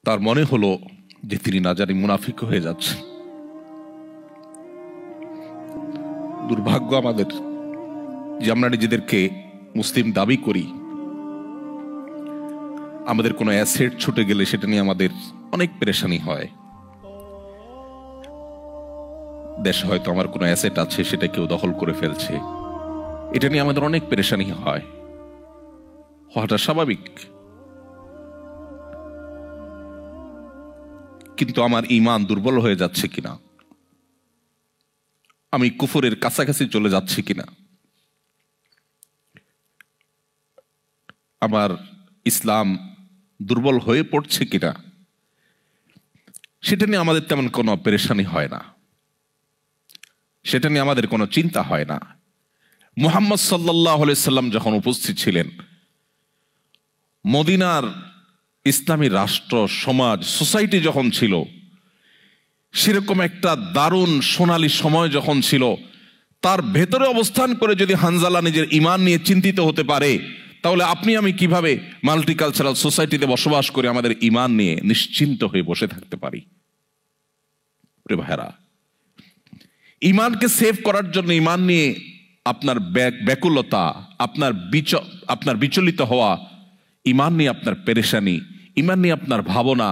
তার মনে হলো যে তিনি না জানি মুনাফিক হয়ে যাচ্ছেন। দুর্ভাগ্য আমাদের যে আমরা নিজেদেরকে মুসলিম দাবি করি, আমাদের কোনো অ্যাসেট ছুটে গেলে সেটা নিয়ে আমাদের অনেক পেরেশানি হয়। দেশে হয়তো আমার কোনো অ্যাসেট আছে, সেটা কেউ দখল করে ফেলছে, এটা নিয়ে আমাদের অনেক পেরেশানি হয়, হওয়াটা স্বাভাবিক। কিন্তু আমার ঈমান দুর্বল হয়ে যাচ্ছে কিনা, আমি কুফরের কাছাকাছি চলে যাচ্ছি কিনা, আমার ইসলাম দুর্বল হয়ে পড়ছে কিনা, সেটা নিয়ে আমাদের তেমন কোনো পেরেশানি হয় না, সেটা নিয়ে আমাদের কোনো চিন্তা হয় না। মুহাম্মদ সাল্লাল্লাহু আলাইহি সাল্লাম যখন উপস্থিত ছিলেন, মদিনার ইসলামী রাষ্ট্র, সমাজ, সোসাইটি যখন ছিল, সেরকম একটা দারুণ সোনালী সময় যখন ছিল, তার ভেতরে অবস্থান করে যদি হানজালা নিজের ঈমান নিয়ে চিন্তিত হতে পারে, তাহলে আপনি আমি কিভাবে মাল্টিকালচারাল সোসাইটিতে বসবাস করে আমাদের ঈমান নিয়ে নিশ্চিন্ত হয়ে বসে থাকতে পারি? প্রিয় ভাইরা, ঈমানকে সেভ করার জন্য, ঈমান নিয়ে আপনার ব্যাকুলতা, আপনার বিচলিত হওয়া, ঈমান নিয়ে আপনার পেরেশানি, ঈমান নিয়ে আপনার ভাবনা,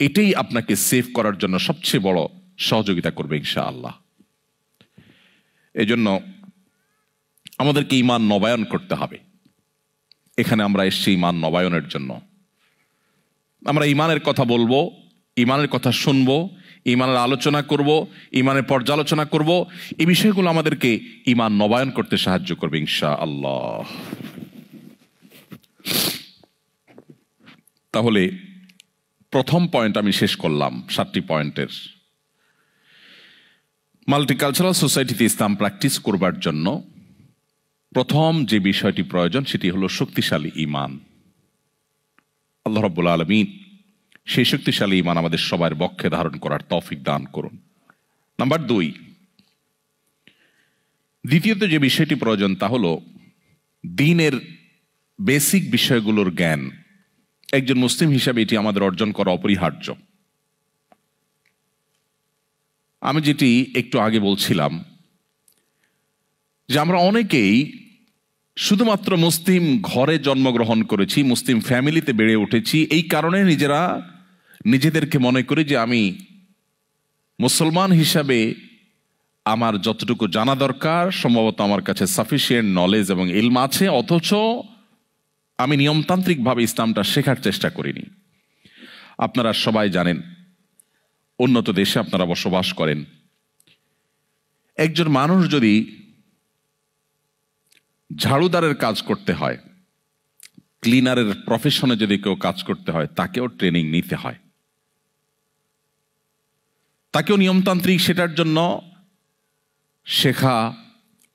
এটাই আপনাকে সেভ করার জন্য সবচেয়ে বড় সহযোগিতা করবে ইনশাআল্লাহ। এজন্য আমাদেরকে ঈমান নবায়ন করতে হবে। এখানে আমরা এসেছি ঈমান নবায়নের জন্য। আমরা ঈমানের কথা বলবো, ঈমানের কথা শুনবো, ঈমানের আলোচনা করব, ঈমানের পর্যালোচনা করব। এই বিষয়গুলো আমাদেরকে ঈমান নবায়ন করতে সাহায্য করবে ইনশাআল্লাহ। তাহলে প্রথম পয়েন্ট আমি শেষ করলাম 7টি পয়েন্টের। মাল্টিকালচারাল সোসাইটিতে ইসলাম প্র্যাকটিস করবার জন্য প্রথম যে বিষয়টি প্রয়োজন, সেটি হলো শক্তিশালী ঈমান। আল্লাহ রাব্বুল আলামিন সেই শক্তিশালী ঈমান আমাদের সবার বক্ষে ধারণ করার তৌফিক দান করুন। নাম্বার 2, দ্বিতীয়ত যে বিষয়টি প্রয়োজন তা হলো দ্বীনের বেসিক বিষয়গুলোর জ্ঞান। একজন মুসলিম হিসাবে এটি আমাদের অর্জন করা অপরিহার্য। আমি যেটি একটু আগে বলছিলাম যে আমরা অনেকেই শুধুমাত্র মুসলিম ঘরে জন্মগ্রহণ করেছি, মুসলিম ফ্যামিলিতে বেড়ে উঠেছি, এই কারণে নিজেদেরকে মনে করি যে আমি মুসলমান হিসাবে আমার যতটুকু জানা দরকার সম্ভবত আমার কাছে সাফিসিয়েন্ট নলেজ এবং ইলম আছে, অথচ আমি নিয়মতান্ত্রিকভাবে ইসলামটা শেখার চেষ্টা করিনি। আপনারা সবাই জানেন, উন্নত দেশে আপনারা বসবাস করেন, একজন মানুষ যদি ঝাড়ুদারের কাজ করতে হয়, ক্লিনারের প্রফেশনে যদি কেউ কাজ করতে হয়, তাকেও ট্রেনিং নিতে হয়, তাকেও নিয়মতান্ত্রিক সেটার জন্য শেখা,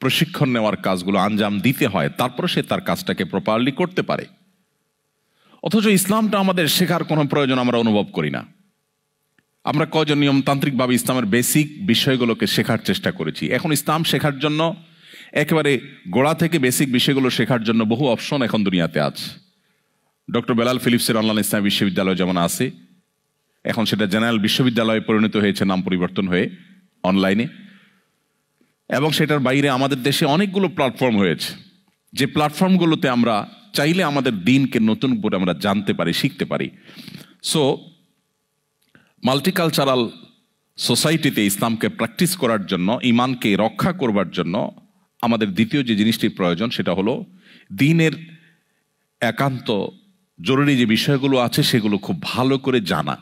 প্রশিক্ষণ নেওয়ার কাজগুলো আঞ্জাম দিতে হয়, তারপরে সে তার কাজটাকে প্রপারলি করতে পারে। অথচ ইসলামটা আমাদের শেখার কোনো প্রয়োজন আমরা অনুভব করি না। আমরা কয়জন নিয়মতান্ত্রিকভাবে ইসলামের বেসিক বিষয়গুলোকে শেখার চেষ্টা করেছি? এখন ইসলাম শেখার জন্য একেবারে গোড়া থেকে বেসিক বিষয়গুলো শেখার জন্য বহু অপশন এখন দুনিয়াতে আছে। ডক্টর বেলাল ফিলিপসের অনলাইন ইসলামী বিশ্ববিদ্যালয় যেমন আছে, এখন সেটা জেনারেল বিশ্ববিদ্যালয়ে পরিণত হয়েছে, নাম পরিবর্তন হয়ে অনলাইনে। এবং সেটার বাইরে আমাদের দেশে অনেকগুলো প্ল্যাটফর্ম হয়েছে, যে প্ল্যাটফর্মগুলোতে আমরা চাইলে আমাদের দ্বীনকে নতুন করে আমরা জানতে পারি, শিখতে পারি। সো মাল্টিকালচারাল সোসাইটিতে ইসলামকে প্র্যাকটিস করার জন্য, ঈমানকে রক্ষা করবার জন্য আমাদের দ্বিতীয় যে জিনিসটি প্রয়োজন সেটা হলো দ্বীনের একান্ত জরুরি যে বিষয়গুলো আছে সেগুলো খুব ভালো করে জানা।